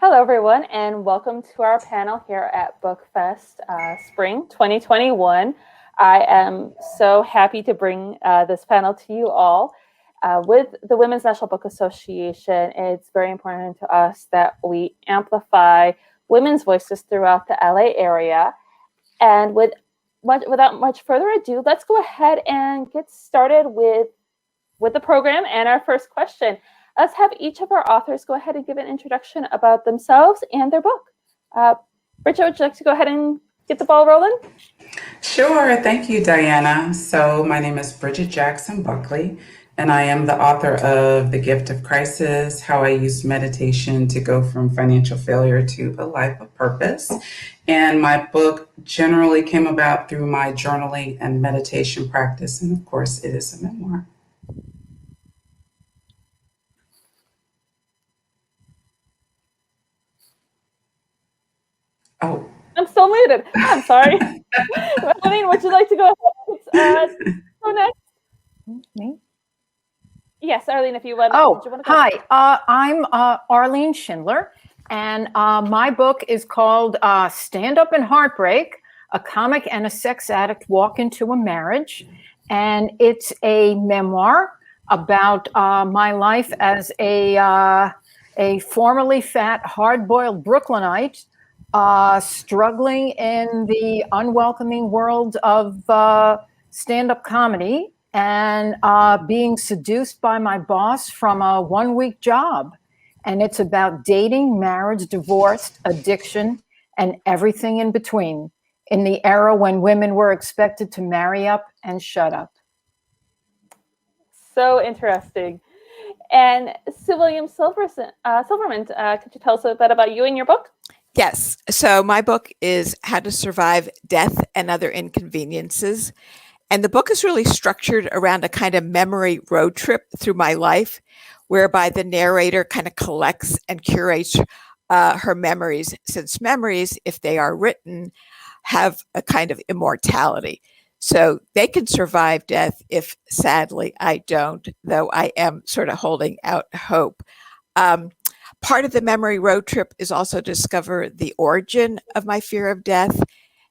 Hello, everyone, and welcome to our panel here at BookFest Spring 2021. I am so happy to bring this panel to you all. With the Women's National Book Association, it's very important to us that we amplify women's voices throughout the LA area. And without much further ado, let's go ahead and get started with the program and our first question. Let's have each of our authors go ahead and give an introduction about themselves and their book. Bridgitte, would you like to go ahead and get the ball rolling? Sure. Thank you, Diana. So my name is Bridgitte Jackson-Buckley, and I am the author of The Gift of Crisis, How I Used Meditation to Go from Financial Failure to a Life of Purpose. And my book generally came about through my journaling and meditation practice. And of course, it is a memoir. Oh, I'm still muted. I'm sorry. Arlene, would you like to go ahead? Go next. Me? Yes, Arlene, if you want. Hi. I'm Arlene Schindler, and my book is called Stand Up Heartbreak, a comic and a sex addict walk into a marriage. And it's a memoir about my life as a formerly fat, hard-boiled Brooklynite, struggling in the unwelcoming world of stand-up comedy and being seduced by my boss from a one-week job. And it's about dating, marriage, divorce, addiction, and everything in between in the era when women were expected to marry up and shut up. So interesting. And so William Silverman, could you tell us a bit about you and your book? Yes. So my book is How to Survive Death and Other Inconveniences. And the book is really structured around a kind of memory road trip through my life, whereby the narrator kind of collects and curates her memories, since memories, if they are written, have a kind of immortality. So they can survive death if, sadly, I don't, though I am sort of holding out hope. Part of the memory road trip is also discover the origin of my fear of death.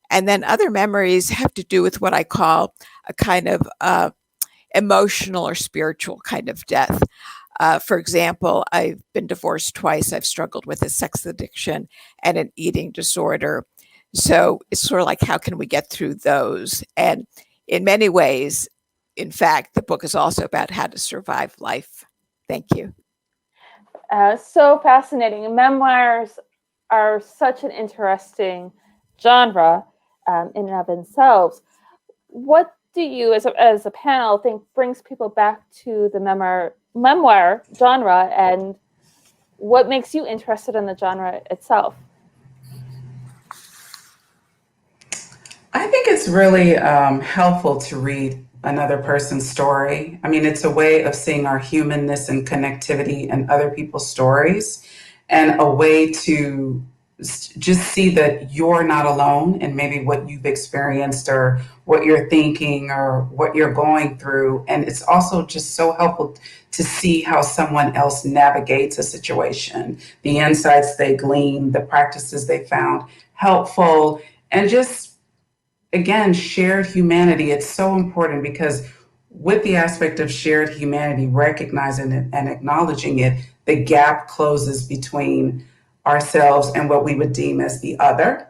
And then other memories have to do with what I call a kind of emotional or spiritual kind of death. For example, I've been divorced twice. I've struggled with a sex addiction and an eating disorder. So it's sort of like, how can we get through those? And in many ways, in fact, the book is also about how to survive life. Thank you. So fascinating. Memoirs are such an interesting genre in and of themselves. What do you, as a panel, think brings people back to the memoir genre, and what makes you interested in the genre itself? I think it's really helpful to read another person's story. I mean, it's a way of seeing our humanness and connectivity in other people's stories, and a way to just see that you're not alone in maybe what you've experienced or what you're thinking or what you're going through. And it's also just so helpful to see how someone else navigates a situation, the insights they glean, the practices they found helpful, and just, again, shared humanity. It's so important because with the aspect of shared humanity, recognizing it and acknowledging it, the gap closes between ourselves and what we would deem as the other.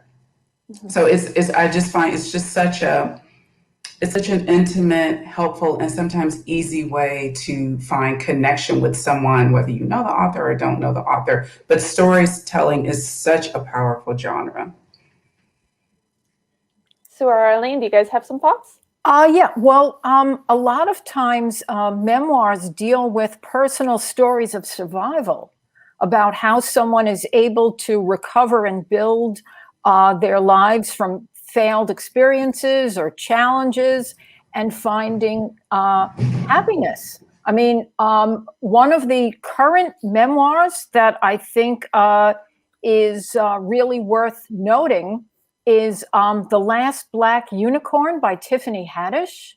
Mm-hmm. So I just find it's such an intimate, helpful, and sometimes easy way to find connection with someone, whether you know the author or don't know the author. But storytelling is such a powerful genre. So Arlene, do you guys have some thoughts? Yeah, well, a lot of times memoirs deal with personal stories of survival, about how someone is able to recover and build their lives from failed experiences or challenges and finding happiness. I mean, one of the current memoirs that I think is really worth noting is The Last Black Unicorn by Tiffany Haddish,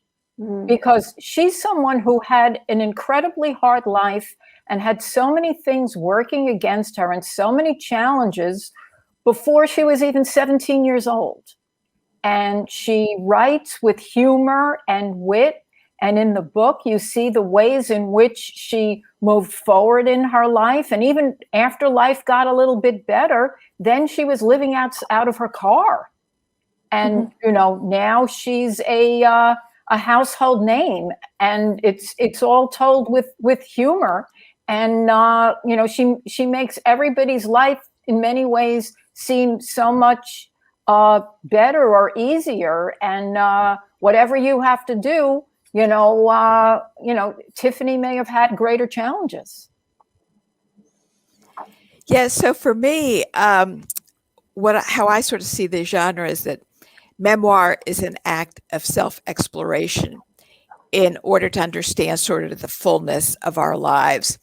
because she's someone who had an incredibly hard life and had so many things working against her and so many challenges before she was even 17 years old. And she writes with humor and wit. And in the book, you see the ways in which she moved forward in her life. And even after life got a little bit better, then she was living out of her car. And, you know, now she's a household name, and it's all told with humor. And, you know, she makes everybody's life in many ways seem so much better or easier. And whatever you have to do, you know, Tiffany may have had greater challenges. Yeah. So for me, how I sort of see the genre is that memoir is an act of self-exploration in order to understand sort of the fullness of our lives.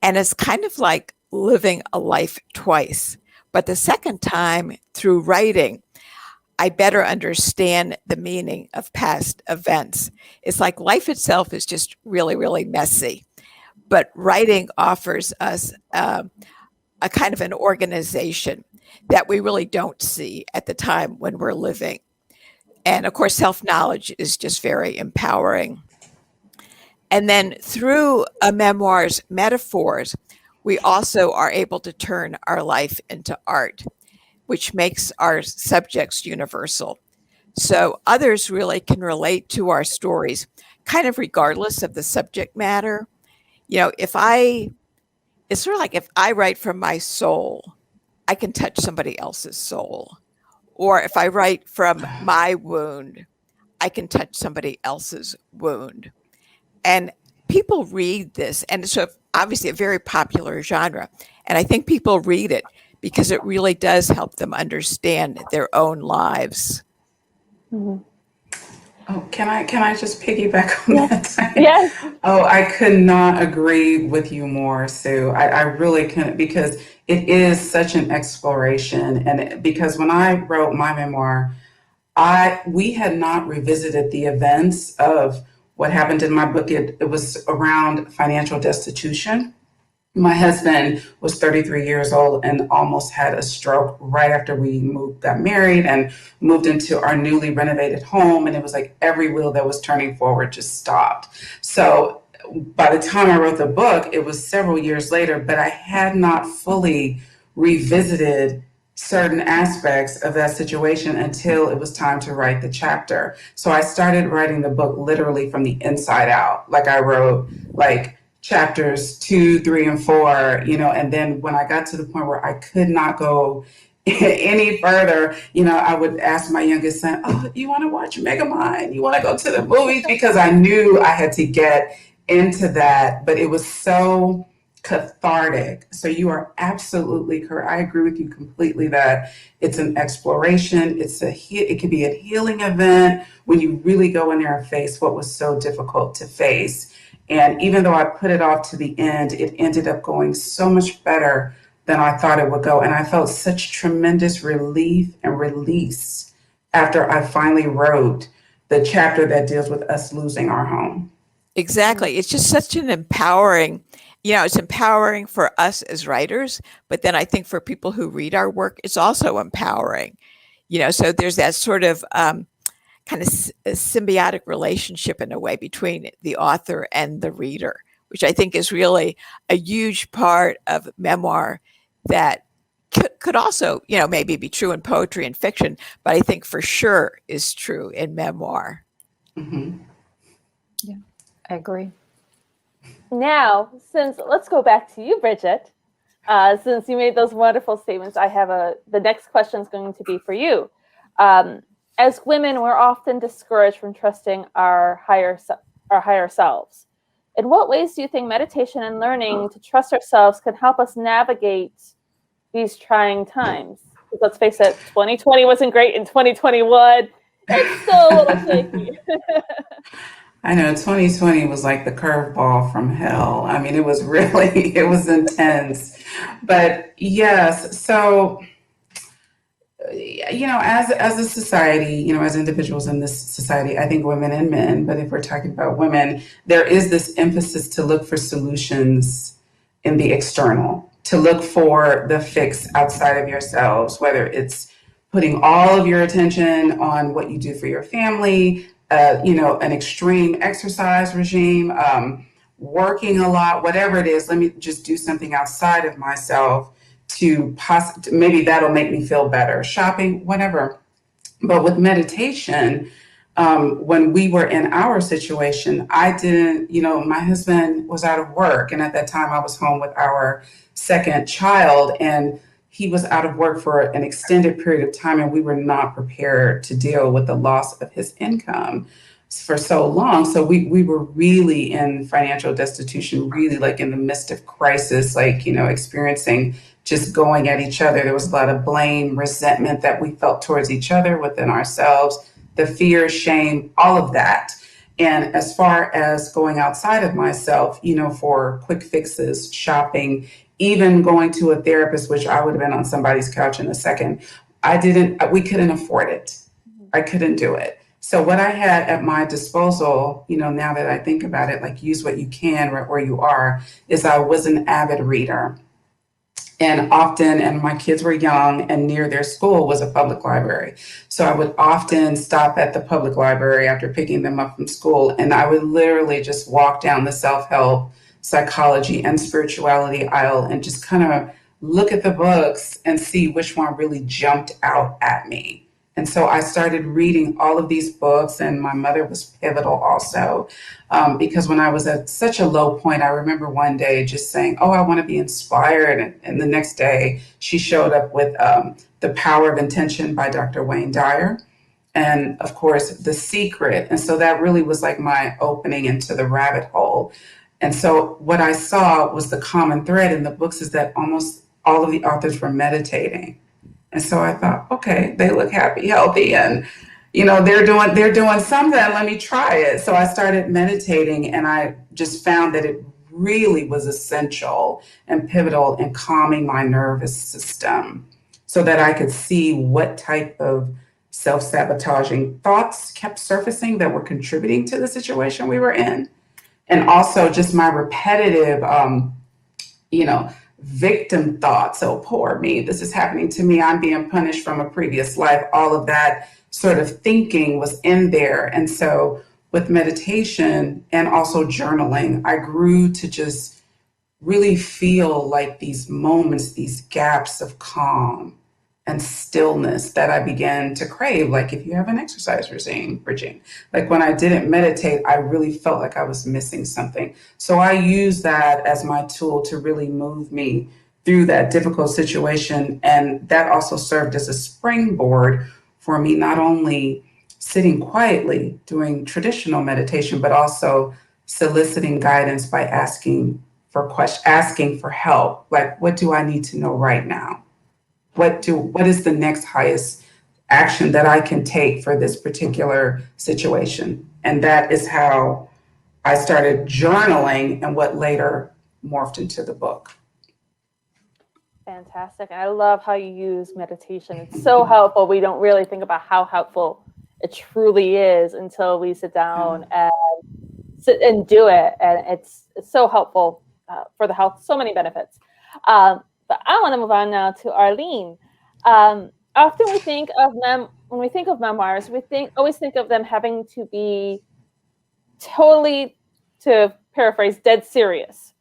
And it's kind of like living a life twice. But the second time, through writing, I better understand the meaning of past events. It's like life itself is just really, really messy. But writing offers us a kind of an organization that we really don't see at the time when we're living. And of course, self-knowledge is just very empowering. And then through a memoir's metaphors, we also are able to turn our life into art, which makes our subjects universal. So others really can relate to our stories, kind of regardless of the subject matter. You know, it's sort of like if I write from my soul, I can touch somebody else's soul. Or if I write from my wound, I can touch somebody else's wound. And people read this, and it's obviously a very popular genre. And I think people read it because it really does help them understand their own lives. Mm-hmm. Oh, can I just piggyback on that? Yes. Oh, I could not agree with you more, Sue. I really couldn't, because it is such an exploration. And because when I wrote my memoir, we had not revisited the events of what happened in my book. It was around financial destitution. My husband was 33 years old and almost had a stroke right after we got married and moved into our newly renovated home. And it was like every wheel that was turning forward just stopped. So by the time I wrote the book, it was several years later, but I had not fully revisited certain aspects of that situation until it was time to write the chapter. So I started writing the book literally from the inside out. Like I wrote chapters 2, 3, and 4, you know, and then when I got to the point where I could not go any further, you know, I would ask my youngest son, "Oh, you want to watch Megamind? You want to go to the movies?" Because I knew I had to get into that, but it was so cathartic. So you are absolutely correct. I agree with you completely that it's an exploration. It can be a healing event when you really go in there and face what was so difficult to face. And even though I put it off to the end, it ended up going so much better than I thought it would go. And I felt such tremendous relief and release after I finally wrote the chapter that deals with us losing our home. Exactly. It's just such an empowering, it's empowering for us as writers, but then I think for people who read our work, it's also empowering, so there's that sort of kind of a symbiotic relationship in a way between the author and the reader, which I think is really a huge part of memoir that could also, maybe be true in poetry and fiction, but I think for sure is true in memoir. Mm-hmm. Yeah, I agree. Now, let's go back to you, Bridgitte. Since you made those wonderful statements, I have the next question is going to be for you. As women, we're often discouraged from trusting our higher selves. In what ways do you think meditation and learning to trust ourselves can help us navigate these trying times? Because let's face it, 2020 wasn't great, and 2021, it's still a little shaky. I know 2020 was like the curveball from hell. I mean, it was intense. But yes, so as a society, as individuals in this society, I think women and men, but if we're talking about women, there is this emphasis to look for solutions in the external, to look for the fix outside of yourselves, whether it's putting all of your attention on what you do for your family, an extreme exercise regime, working a lot, whatever it is. Let me just do something outside of myself to maybe that'll make me feel better. Shopping, whatever. But with meditation, when we were in our situation, I didn't, my husband was out of work. And at that time, I was home with our second child, and he was out of work for an extended period of time. And we were not prepared to deal with the loss of his income for so long. So we were really in financial destitution, really like in the midst of crisis, experiencing just going at each other. There was a lot of blame, resentment that we felt towards each other, within ourselves, the fear, shame, all of that. And as far as going outside of myself, for quick fixes, shopping, even going to a therapist, which I would have been on somebody's couch in a second, we couldn't afford it. I couldn't do it. So what I had at my disposal, now that I think about it, like use what you can where you are, is I was an avid reader. And my kids were young, and near their school was a public library. So I would often stop at the public library after picking them up from school, and I would literally just walk down the self-help, psychology, and spirituality aisle and just kind of look at the books and see which one really jumped out at me. And so I started reading all of these books, and my mother was pivotal also, because when I was at such a low point, I remember one day just saying, oh, I want to be inspired. And the next day she showed up with The Power of Intention by Dr. Wayne Dyer. And of course, The Secret. And so that really was like my opening into the rabbit hole. And so what I saw was the common thread in the books is that almost all of the authors were meditating. And so I thought, okay, they look happy, healthy, and they're doing something. Let me try it. So I started meditating, and I just found that it really was essential and pivotal in calming my nervous system, so that I could see what type of self-sabotaging thoughts kept surfacing that were contributing to the situation we were in, and also just my repetitive, victim thoughts. So poor me, this is happening to me, I'm being punished from a previous life. All of that sort of thinking was in there. And so with meditation and also journaling, I grew to just really feel like these moments, these gaps of calm and stillness that I began to crave. Like if you have an exercise regime, Bridgitte, like when I didn't meditate, I really felt like I was missing something. So I use that as my tool to really move me through that difficult situation. And that also served as a springboard for me, not only sitting quietly doing traditional meditation, but also soliciting guidance by asking for help. Like, what do I need to know right now? What is the next highest action that I can take for this particular situation? And that is how I started journaling, and what later morphed into the book. Fantastic. I love how you use meditation. It's so helpful. We don't really think about how helpful it truly is until we sit down and do it. And it's so helpful for the health, so many benefits. But I want to move on now to Arlene. Often we think of when we think of memoirs, always think of them having to be totally, to paraphrase, dead serious.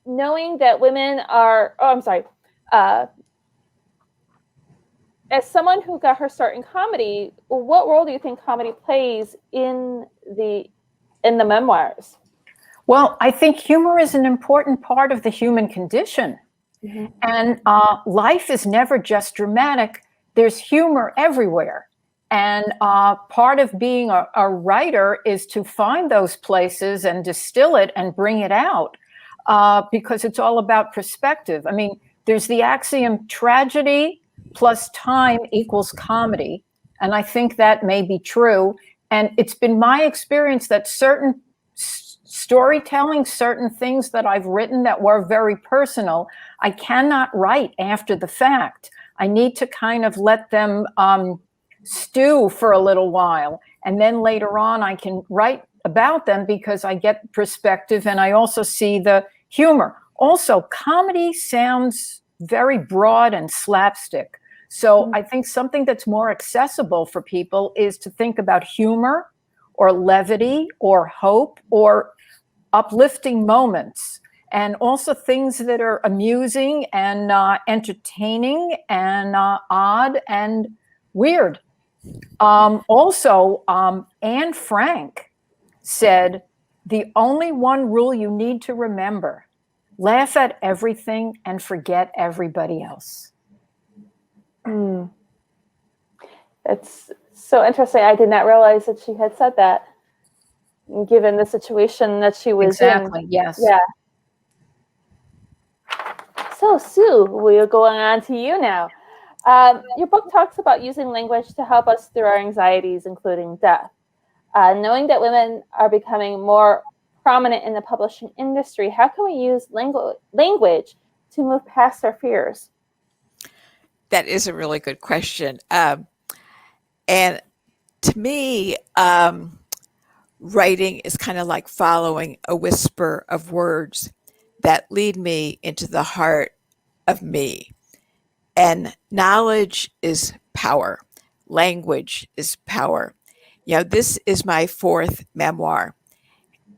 Knowing that women are, as someone who got her start in comedy, what role do you think comedy plays in the memoirs? Well, I think humor is an important part of the human condition. Mm-hmm. And life is never just dramatic. There's humor everywhere. And part of being a writer is to find those places and distill it and bring it out, because it's all about perspective. I mean, there's the axiom tragedy plus time equals comedy. And I think that may be true. And it's been my experience that certain storytelling, certain things that I've written that were very personal, I cannot write after the fact. I need to kind of let them stew for a little while. And then later on, I can write about them because I get perspective. And I also see the humor. Also, comedy sounds very broad and slapstick. So I think something that's more accessible for people is to think about humor or levity or hope or uplifting moments, and also things that are amusing and entertaining and odd and weird. Also, Anne Frank said, the only one rule you need to remember: laugh at everything and forget everybody else. It's so interesting. I did not realize that she had said that, given the situation that she was Exactly, in. yes. Yeah. So, Sue, we're going on to you now. Your book talks about using language to help us through our anxieties, including death. Knowing that women are becoming more prominent in the publishing industry, how can we use language to move past our fears? That is a really good question. And to me, writing is kind of like following a whisper of words that lead me into the heart of me. And knowledge is power. Language is power. You know, this is my fourth memoir.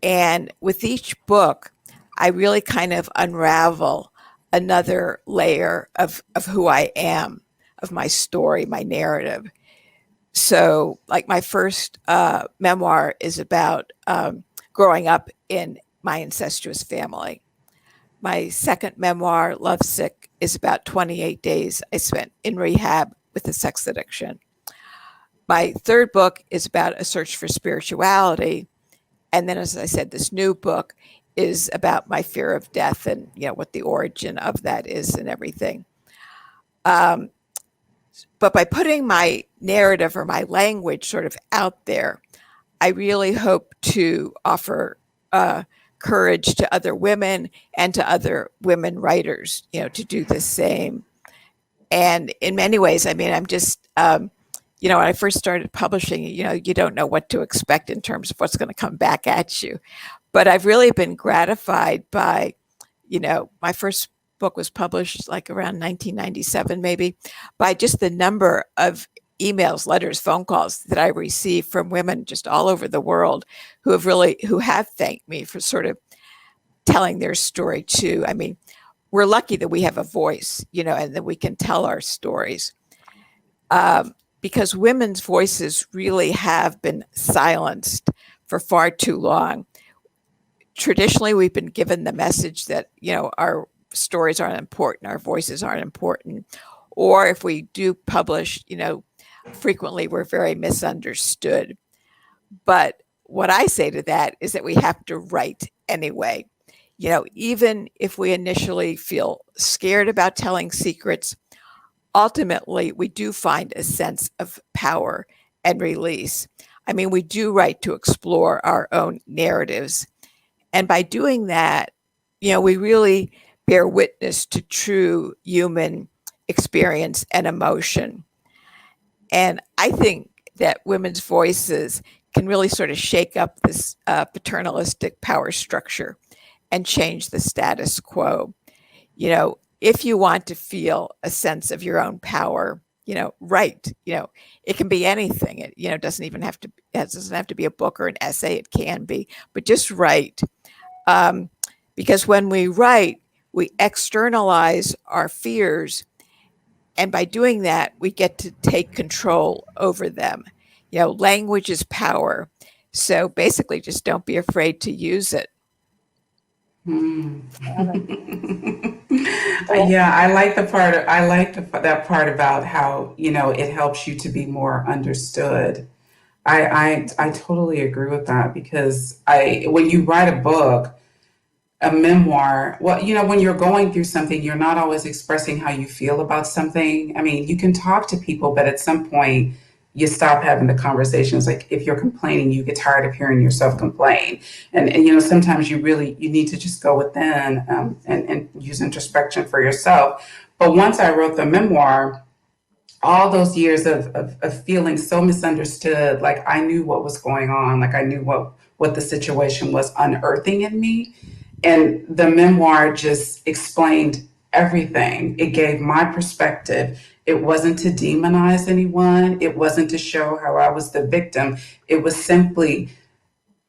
And with each book, I really kind of unravel another layer of who I am, of my story, my narrative. So, like, my first memoir is about growing up in my incestuous family. My second memoir, Lovesick, is about 28 days I spent in rehab with a sex addiction. My third book is about a search for spirituality. And then, as I said, this new book is about my fear of death and, you know, what the origin of that is and everything. But by putting my narrative or my language sort of out there, I really hope to offer courage to other women and to other women writers, you know, to do the same. And in many ways, I mean, I'm just, you know, when I first started publishing, you know, you don't know what to expect in terms of what's going to come back at you. But I've really been gratified by, you know, my first book was published like around 1997, maybe, by just the number of emails, letters, phone calls that I receive from women just all over the world who have thanked me for sort of telling their story too. I mean, we're lucky that we have a voice, you know, and that we can tell our stories. Because women's voices really have been silenced for far too long. Traditionally, we've been given the message that, you know, our stories aren't important, our voices aren't important. Or if we do publish, you know, frequently we're very misunderstood. But what I say to that is that we have to write anyway. You know, even if we initially feel scared about telling secrets, ultimately we do find a sense of power and release. I mean, we do write to explore our own narratives. And by doing that, you know, we really bear witness to true human experience and emotion. And I think that women's voices can really sort of shake up this paternalistic power structure and change the status quo. You know, if you want to feel a sense of your own power, you know, write. You know, it can be anything. It, you know, doesn't have to be a book or an essay. It can be, but just write. Because when we write, we externalize our fears. And by doing that, we get to take control over them. You know, language is power. So basically, just don't be afraid to use it. Yeah, I like that part about how, you know, it helps you to be more understood. I totally agree with that because when you write a book, a memoir, well, you know, when you're going through something, you're not always expressing how you feel about something. I mean, you can talk to people, but at some point you stop having the conversations. Like if you're complaining, you get tired of hearing yourself complain. And you know, sometimes you need to just go within and use introspection for yourself. But once I wrote the memoir, all those years of feeling so misunderstood, like I knew what was going on, like I knew what the situation was unearthing in me. And the memoir just explained everything. It gave my perspective. It wasn't to demonize anyone. It wasn't to show how I was the victim. It was simply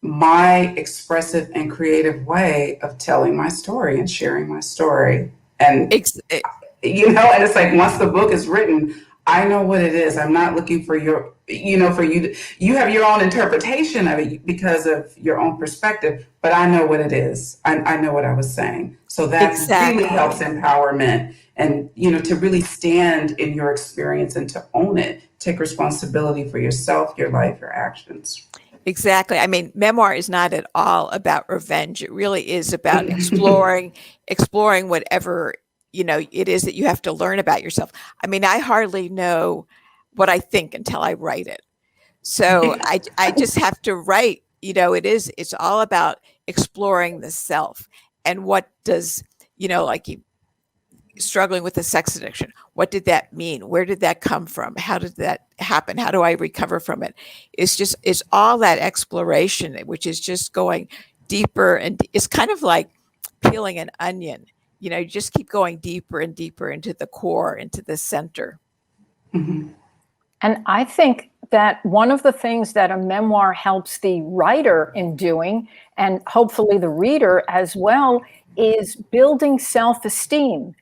my expressive and creative way of telling my story and sharing my story. And Ex- and it's like, once the book is written, I know what it is. I'm not looking for for you you have your own interpretation of it because of your own perspective, but I know what it is. I know what I was saying. So that really Exactly. helps empowerment, and to really stand in your experience and to own it, take responsibility for yourself, your life, your actions. Exactly. I mean, memoir is not at all about revenge. It really is about exploring whatever, it is that you have to learn about yourself. I mean, I hardly know what I think until I write it. So I just have to write, it's all about exploring the self and what does, like you struggling with the sex addiction. What did that mean? Where did that come from? How did that happen? How do I recover from it? It's all that exploration, which is just going deeper. And it's kind of like peeling an onion. You just keep going deeper and deeper into the core, into the center. Mm-hmm. And I think that one of the things that a memoir helps the writer in doing, and hopefully the reader as well, is building self-esteem.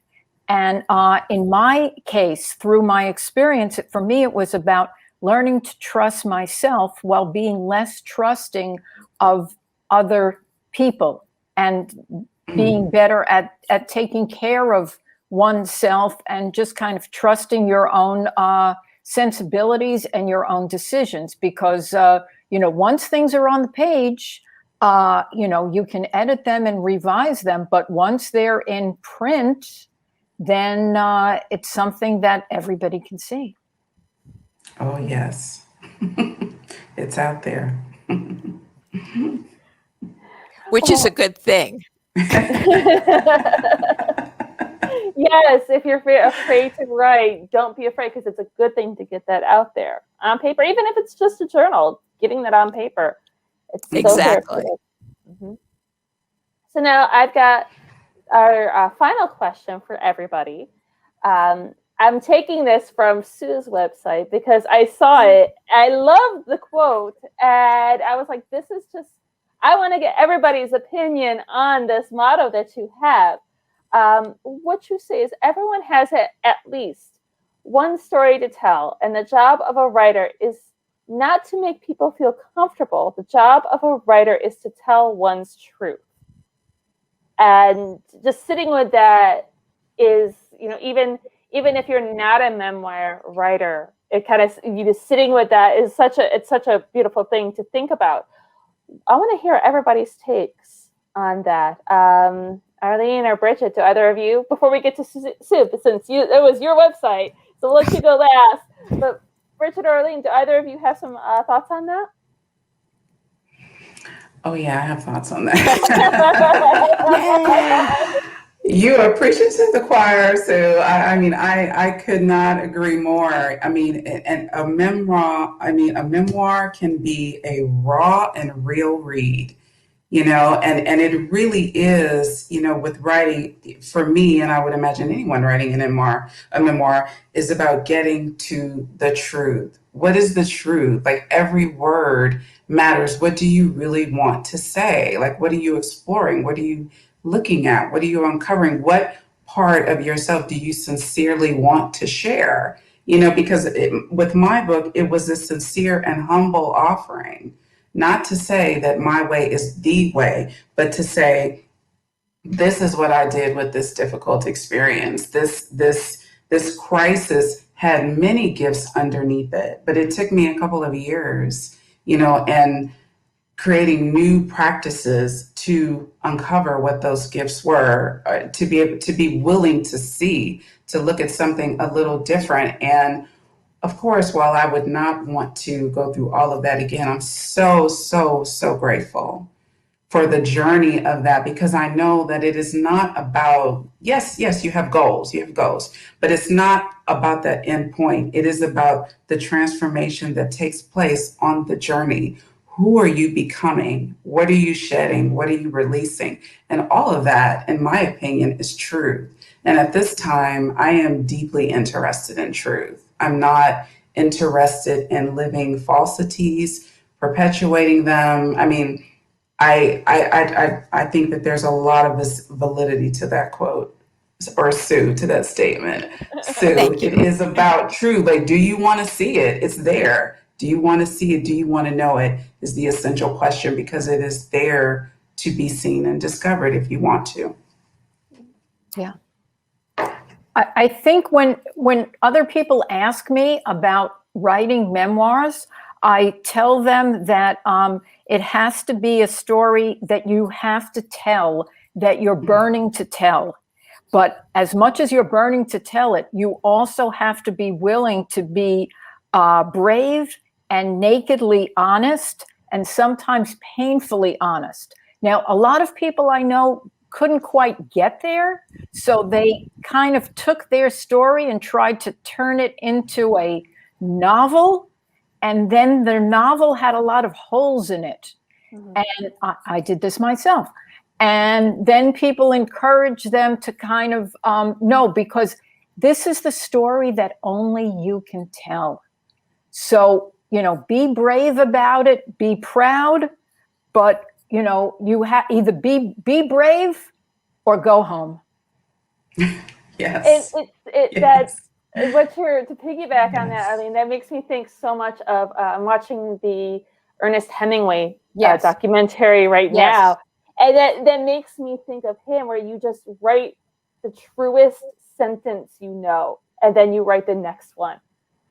And in my case, through my experience, for me, it was about learning to trust myself while being less trusting of other people, and being better at taking care of oneself and just kind of trusting your own sensibilities and your own decisions. Because, once things are on the page, you can edit them and revise them. But once they're in print, then it's something that everybody can see. Oh, yes. It's out there. Which is a good thing. Yes, if you're afraid to write, don't be afraid, because it's a good thing to get that out there on paper, even if it's just a journal. Getting that on paper, it's exactly. So mm-hmm. So now I've got our final question for everybody. I'm taking this from Sue's website because I saw it. I love the quote, and I was like, this is just, I want to get everybody's opinion on this motto that you have. What you say is, everyone has at least one story to tell, and the job of a writer is not to make people feel comfortable. The job of a writer is to tell one's truth. And just sitting with that is, even if you're not a memoir writer, it kind of, just sitting with that is such a beautiful thing to think about. I want to hear everybody's takes on that. Arlene or Bridgitte, do either of you, before we get to Sue, since it was your website, so we'll let you go last. But Bridgitte or Arlene, do either of you have some thoughts on that? Oh, yeah, I have thoughts on that. You are preaching to the choir, Sue. I could not agree more. And a memoir can be a raw and real read, and it really is, with writing, for me, and I would imagine anyone writing a memoir is about getting to the truth. What is the truth? Like, every word matters. What do you really want to say? Like, what are you exploring? What are you looking at? What are you uncovering? What part of yourself do you sincerely want to share? Because with my book, it was a sincere and humble offering. Not to say that my way is the way, but to say, this is what I did with this difficult experience. This crisis had many gifts underneath it, but it took me a couple of years, and creating new practices to uncover what those gifts were, to be able to be willing to see, to look at something a little different. And of course, while I would not want to go through all of that again, I'm so, so, so grateful for the journey of that, because I know that it is not about, yes, you have goals, but it's not about that end point. It is about the transformation that takes place on the journey. who are you becoming? What are you shedding? What are you releasing? And all of that, in my opinion, is truth. And at this time, I am deeply interested in truth. I'm not interested in living falsities, perpetuating them. I mean, I think that there's a lot of this validity to that quote, or Sue, to that statement. Sue, Thank it you. is about truth. Like, do you want to see it? It's there. Do you want to see it? Do you want to know it? Is the essential question, because it is there to be seen and discovered if you want to. Yeah. I think when other people ask me about writing memoirs, I tell them that it has to be a story that you have to tell, that you're burning to tell. But as much as you're burning to tell it, you also have to be willing to be brave and nakedly honest, and sometimes painfully honest. Now, a lot of people I know couldn't quite get there, so they kind of took their story and tried to turn it into a novel, and then their novel had a lot of holes in it. Mm-hmm. And I did this myself. And then people encourage them to kind of, no, because this is the story that only you can tell. So, be brave about it, be proud, but, you have either be brave or go home. Yes. Yes. That what you're to piggyback on that, Arlene, that makes me think so much of I'm watching the Ernest Hemingway documentary right now. And that makes me think of him, where you just write the truest sentence and then you write the next one.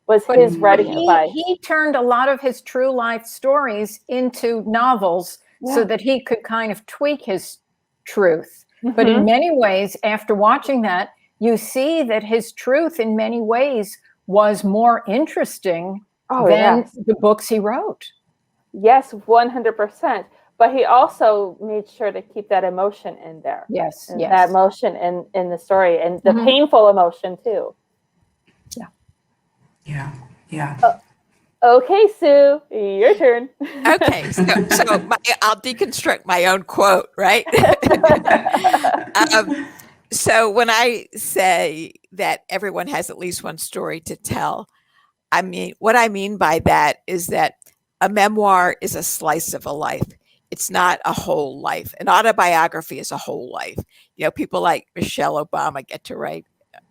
Was his writing advice. He turned a lot of his true life stories into novels so that he could kind of tweak his truth. Mm-hmm. But in many ways, after watching that, you see that his truth in many ways was more interesting than the books he wrote. Yes, 100%. But he also made sure to keep that emotion in there. Yes. That emotion in the story, and the painful emotion too. Yeah. Okay, Sue, your turn. Okay, so I'll deconstruct my own quote, right? So when I say that everyone has at least one story to tell, what I mean by that is that a memoir is a slice of a life. It's not a whole life. An autobiography is a whole life. People like Michelle Obama get to write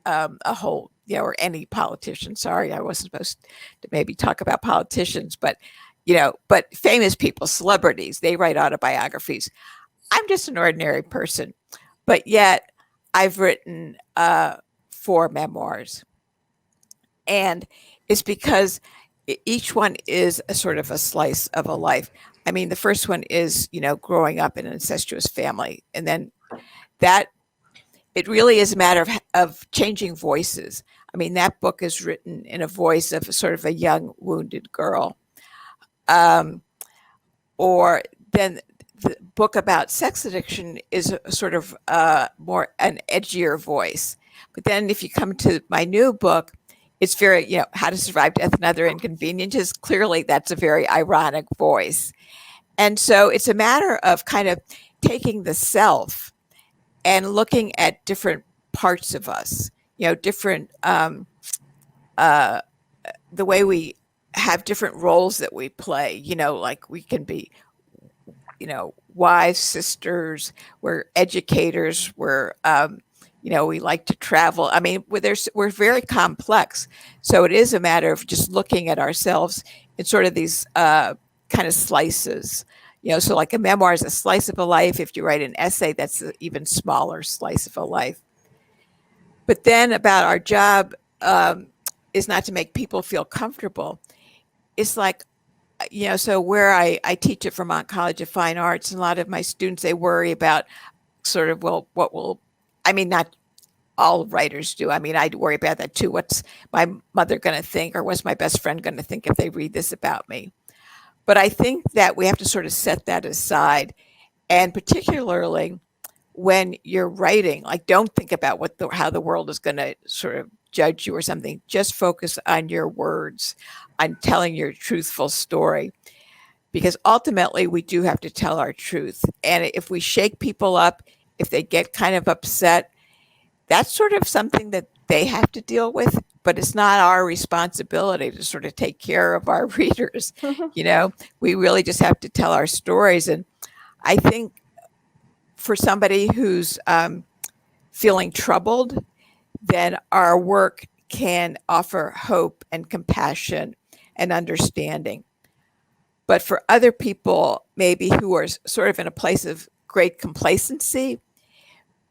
a whole, or any politician. Sorry, I wasn't supposed to maybe talk about politicians, but famous people, celebrities, they write autobiographies. I'm just an ordinary person, but yet I've written 4 memoirs. And it's because each one is a sort of a slice of a life. The first one is, growing up in an incestuous family. And then that, it really is a matter of changing voices. That book is written in a voice of sort of a young, wounded girl. Or then the book about sex addiction is a sort of more an edgier voice. But then if you come to my new book, it's very, How to Survive Death and Other Inconveniences. Clearly, that's a very ironic voice. And so it's a matter of kind of taking the self and looking at different parts of us, different, the way we have different roles that we play, like we can be, wives, sisters, we're educators, we're, we like to travel. We're very complex. So it is a matter of just looking at ourselves in sort of these kind of slices. So like a memoir is a slice of a life. If you write an essay, that's an even smaller slice of a life. But then about our job is not to make people feel comfortable. It's like, so where I teach at Vermont College of Fine Arts, and a lot of my students, they worry about sort of, not all writers do. I worry about that too. What's my mother going to think, or what's my best friend going to think if they read this about me? But I think that we have to sort of set that aside. And particularly when you're writing, like, don't think about how the world is going to sort of judge you or something. Just focus on your words, on telling your truthful story. because ultimately we do have to tell our truth. And if we shake people up, if they get kind of upset, that's sort of something that they have to deal with, but it's not our responsibility to sort of take care of our readers. You know, we really just have to tell our stories. And I think for somebody who's feeling troubled, then our work can offer hope and compassion and understanding. But for other people, maybe who are sort of in a place of great complacency,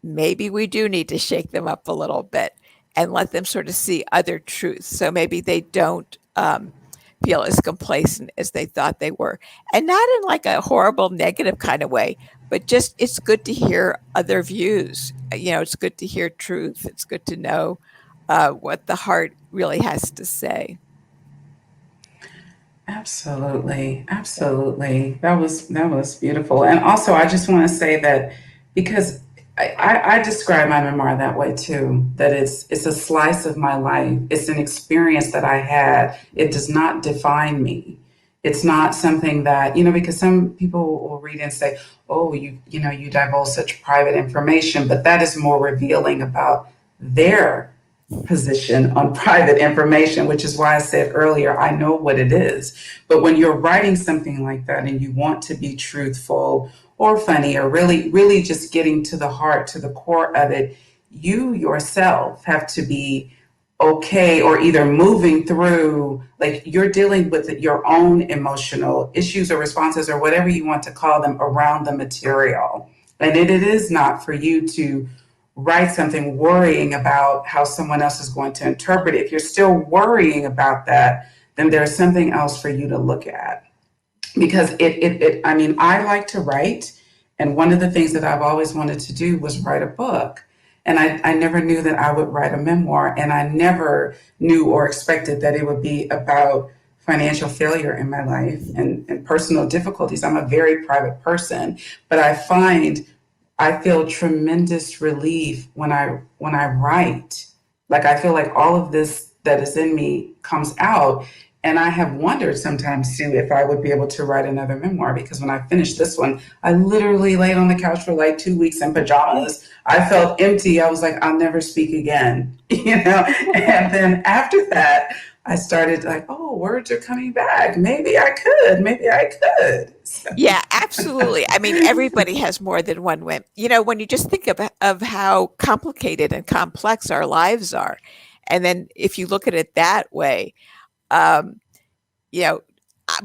maybe we do need to shake them up a little bit and let them sort of see other truths. So maybe they don't feel as complacent as they thought they were. And not in like a horrible negative kind of way, but just it's good to hear other views. You know, it's good to hear truth. It's good to know what the heart really has to say. Absolutely, absolutely. That was beautiful. And also, I just want to say that because I describe my memoir that way too. That it's a slice of my life. It's an experience that I had. It does not define me. It's not something that, because some people will read and say, "Oh, you divulge such private information," but that is more revealing about their position on private information, which is why I said earlier, I know what it is. But when you're writing something like that and you want to be truthful or funny or really, really just getting to the heart, to the core of it, you yourself have to be okay or either moving through, like you're dealing with your own emotional issues or responses or whatever you want to call them around the material. And it is not for you to write something worrying about how someone else is going to interpret it. If you're still worrying about that, then there's something else for you to look at. Because I like to write. And one of the things that I've always wanted to do was write a book. And I never knew that I would write a memoir. And I never knew or expected that it would be about financial failure in my life and personal difficulties. I'm a very private person, but I feel tremendous relief when I write. Like I feel like all of this that is in me comes out. And I have wondered sometimes too if I would be able to write another memoir, because when I finished this one, I literally laid on the couch for like 2 weeks in pajamas. I felt empty. I was like, I'll never speak again, And then after that, I started like, oh, words are coming back. Maybe I could. So. Yeah, absolutely. I mean, everybody has more than one whim. When you just think of how complicated and complex our lives are, and then if you look at it that way, but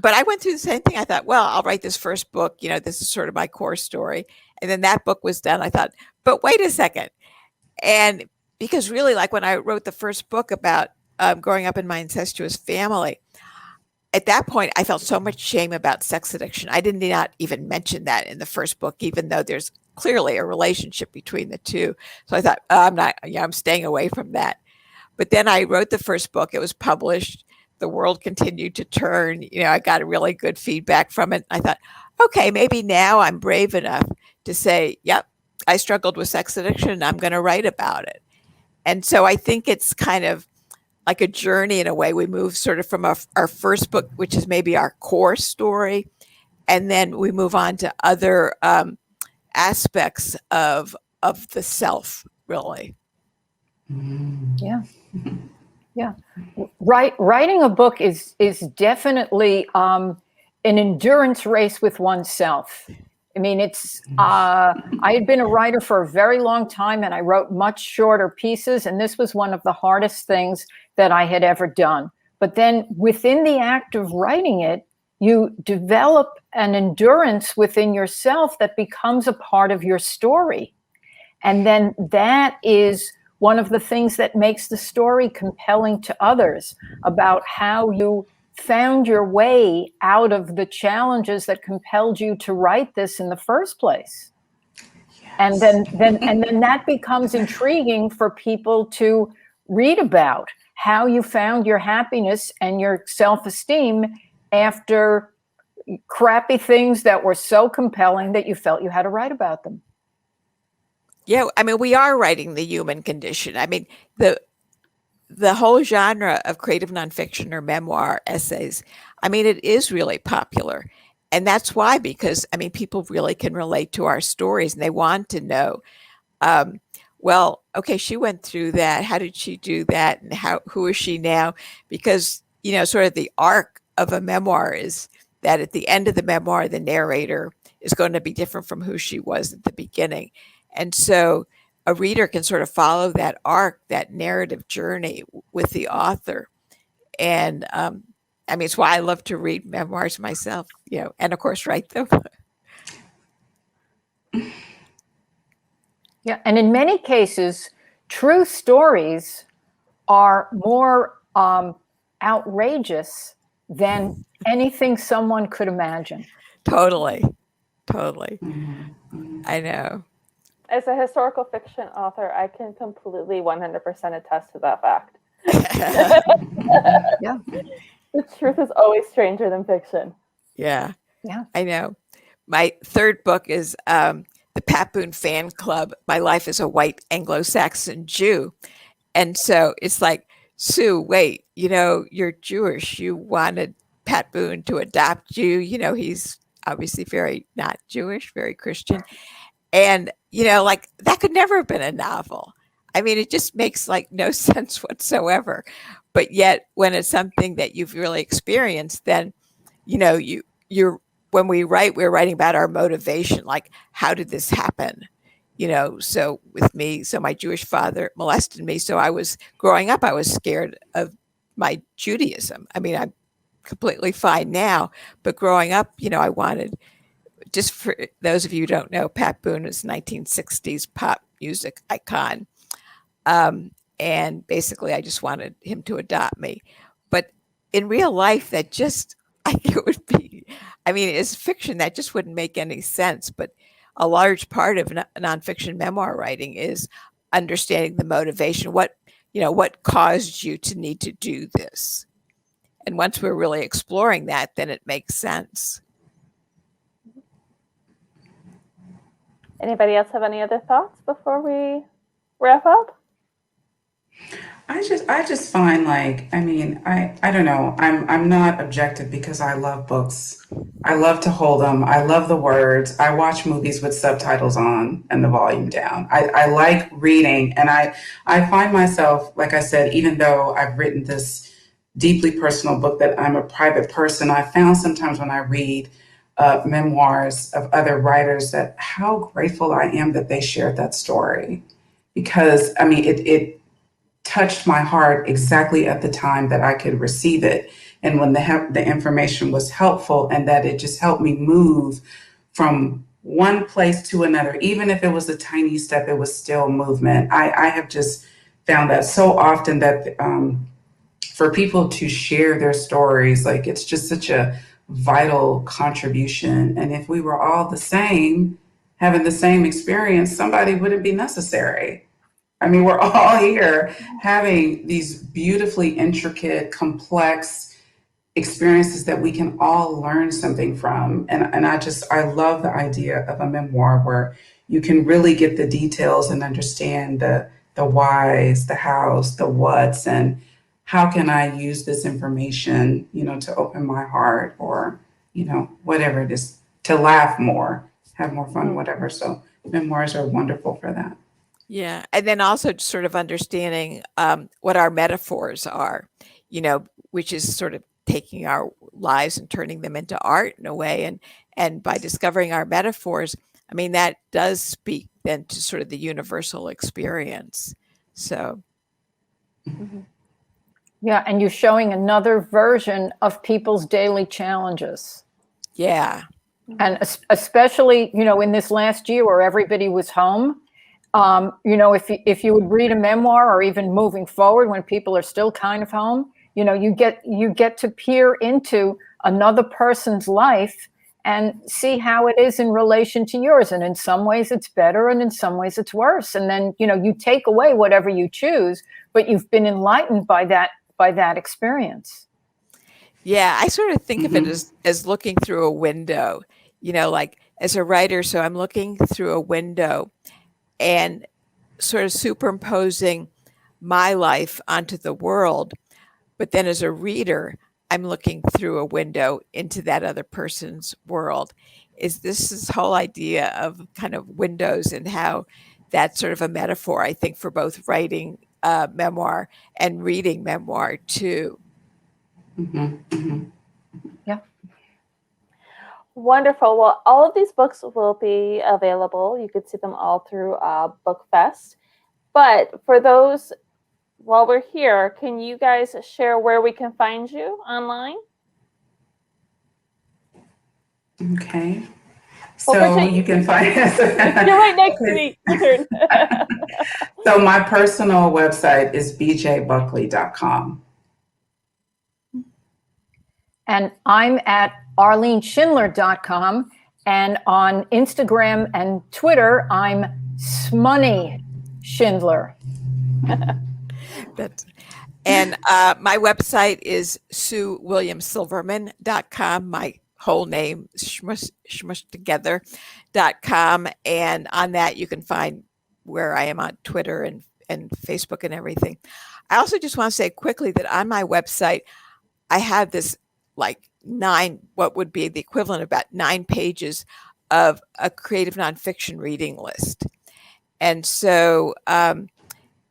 I went through the same thing. I thought, well, I'll write this first book. This is sort of my core story. And then that book was done. I thought, but wait a second. And because really, like when I wrote the first book about growing up in my incestuous family, at that point, I felt so much shame about sex addiction. I did not even mention that in the first book, even though there's clearly a relationship between the two. So I thought, I'm staying away from that. But then I wrote the first book. It was published. The world continued to turn. I got really good feedback from it. I thought, okay, maybe now I'm brave enough to say, yep, I struggled with sex addiction. I'm going to write about it. And so I think it's kind of like a journey in a way. We move sort of from our first book, which is maybe our core story, and then we move on to other aspects of the self, really. Yeah. Yeah. Writing a book is definitely an endurance race with oneself. I mean, I had been a writer for a very long time and I wrote much shorter pieces. And this was one of the hardest things that I had ever done. But then within the act of writing it, you develop an endurance within yourself that becomes a part of your story. And then that is one of the things that makes the story compelling to others about how you found your way out of the challenges that compelled you to write this in the first place. Yes. And then that becomes intriguing for people to read about how you found your happiness and your self-esteem after crappy things that were so compelling that you felt you had to write about them. Yeah, I mean, we are writing the human condition. I mean, the whole genre of creative nonfiction or memoir essays, I mean, it is really popular. And that's why, because I mean, people really can relate to our stories and they want to know, um, well, okay, she went through that. How did she do that? And who is she now? Because, sort of the arc of a memoir is that at the end of the memoir, the narrator is going to be different from who she was at the beginning. And so a reader can sort of follow that arc, that narrative journey with the author. And I mean, it's why I love to read memoirs myself, and of course, write them. Yeah, and in many cases, true stories are more outrageous than anything someone could imagine. Totally. Mm-hmm. I know. As a historical fiction author, I can completely 100% attest to that fact. Yeah. The truth is always stranger than fiction. Yeah. I know. My third book is The Pat Boone Fan Club, My Life as a White Anglo-Saxon Jew. And so it's like, Sue, wait, you're Jewish. You wanted Pat Boone to adopt you. He's obviously very not Jewish, very Christian. And, like that could never have been a novel. I mean, it just makes like no sense whatsoever. But yet when it's something that you've really experienced, then, you're when we write, we're writing about our motivation, like how did this happen? So with me, so my Jewish father molested me. So growing up, I was scared of my Judaism. I mean, I'm completely fine now, but growing up, I wanted, just for those of you who don't know, Pat Boone is 1960s pop music icon. And basically I just wanted him to adopt me. But in real life, that just, it would be, I mean, as fiction, that just wouldn't make any sense. But a large part of nonfiction memoir writing is understanding the motivation. What caused you to need to do this? And once we're really exploring that, then it makes sense. Anybody else have any other thoughts before we wrap up? I just find like, I mean, I don't know. I'm not objective because I love books. I love to hold them. I love the words. I watch movies with subtitles on and the volume down. I like reading, and I find myself, like I said, even though I've written this deeply personal book that I'm a private person, I found sometimes when I read memoirs of other writers that how grateful I am that they shared that story. Because I mean, it touched my heart exactly at the time that I could receive it, and when the information was helpful, and that it just helped me move from one place to another. Even if it was a tiny step, it was still movement. I have just found that so often that for people to share their stories, like it's just such a vital contribution. And if we were all the same, having the same experience, somebody wouldn't be necessary. I mean, we're all here having these beautifully intricate, complex experiences that we can all learn something from. And I love the idea of a memoir where you can really get the details and understand the whys, the hows, the whats, and how can I use this information, to open my heart, or, whatever it is, to laugh more, have more fun, whatever. So memoirs are wonderful for that. Yeah. And then also sort of understanding what our metaphors are, which is sort of taking our lives and turning them into art in a way. And by discovering our metaphors, I mean, that does speak then to sort of the universal experience. So. Yeah. And you're showing another version of people's daily challenges. Yeah. And especially, in this last year where everybody was home, if you would read a memoir, or even moving forward when people are still kind of home, you get to peer into another person's life and see how it is in relation to yours. And in some ways it's better, and in some ways it's worse. And then, you take away whatever you choose, but you've been enlightened by that experience. Yeah, I sort of think of it as looking through a window, like as a writer. So I'm looking through a window and sort of superimposing my life onto the world. But then as a reader, I'm looking through a window into that other person's world. Is this whole idea of kind of windows and how that's sort of a metaphor, I think, for both writing memoir and reading memoir too. Yeah. Wonderful. Well, all of these books will be available. You could see them all through BookFest. But for those, while we're here, can you guys share where we can find you online? Okay. Well, So Bridgitte, you can find us. you're right next to me. Your turn. So my personal website is bjbuckley.com. And I'm at arleneschindler.com. And on Instagram and Twitter, I'm Smoney Schindler. And my website is SueWilliamSilverman.com. My whole name, smushed together.com. And on that, you can find where I am on Twitter and Facebook and everything. I also just want to say quickly that on my website, I have this like 9, what would be the equivalent of about 9 pages of a creative nonfiction reading list. And so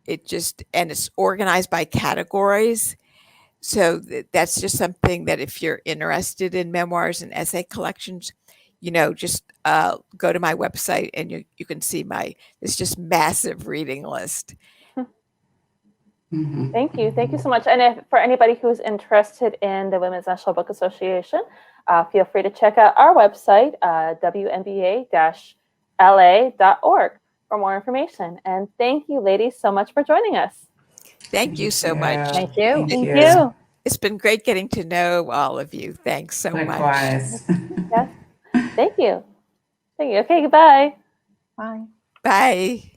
it's organized by categories. So that's just something that if you're interested in memoirs and essay collections, just go to my website and you can see it's just massive reading list. Mm-hmm. Thank you. Thank you so much. And for anybody who's interested in the Women's National Book Association, feel free to check out our website, WNBA-LA.org for more information. And thank you, ladies, so much for joining us. Thank you so much. Thank you. Thank you. It's been great getting to know all of you. Thanks so Likewise. much. Yes. Thank you. Thank you. Okay, goodbye. Bye. Bye.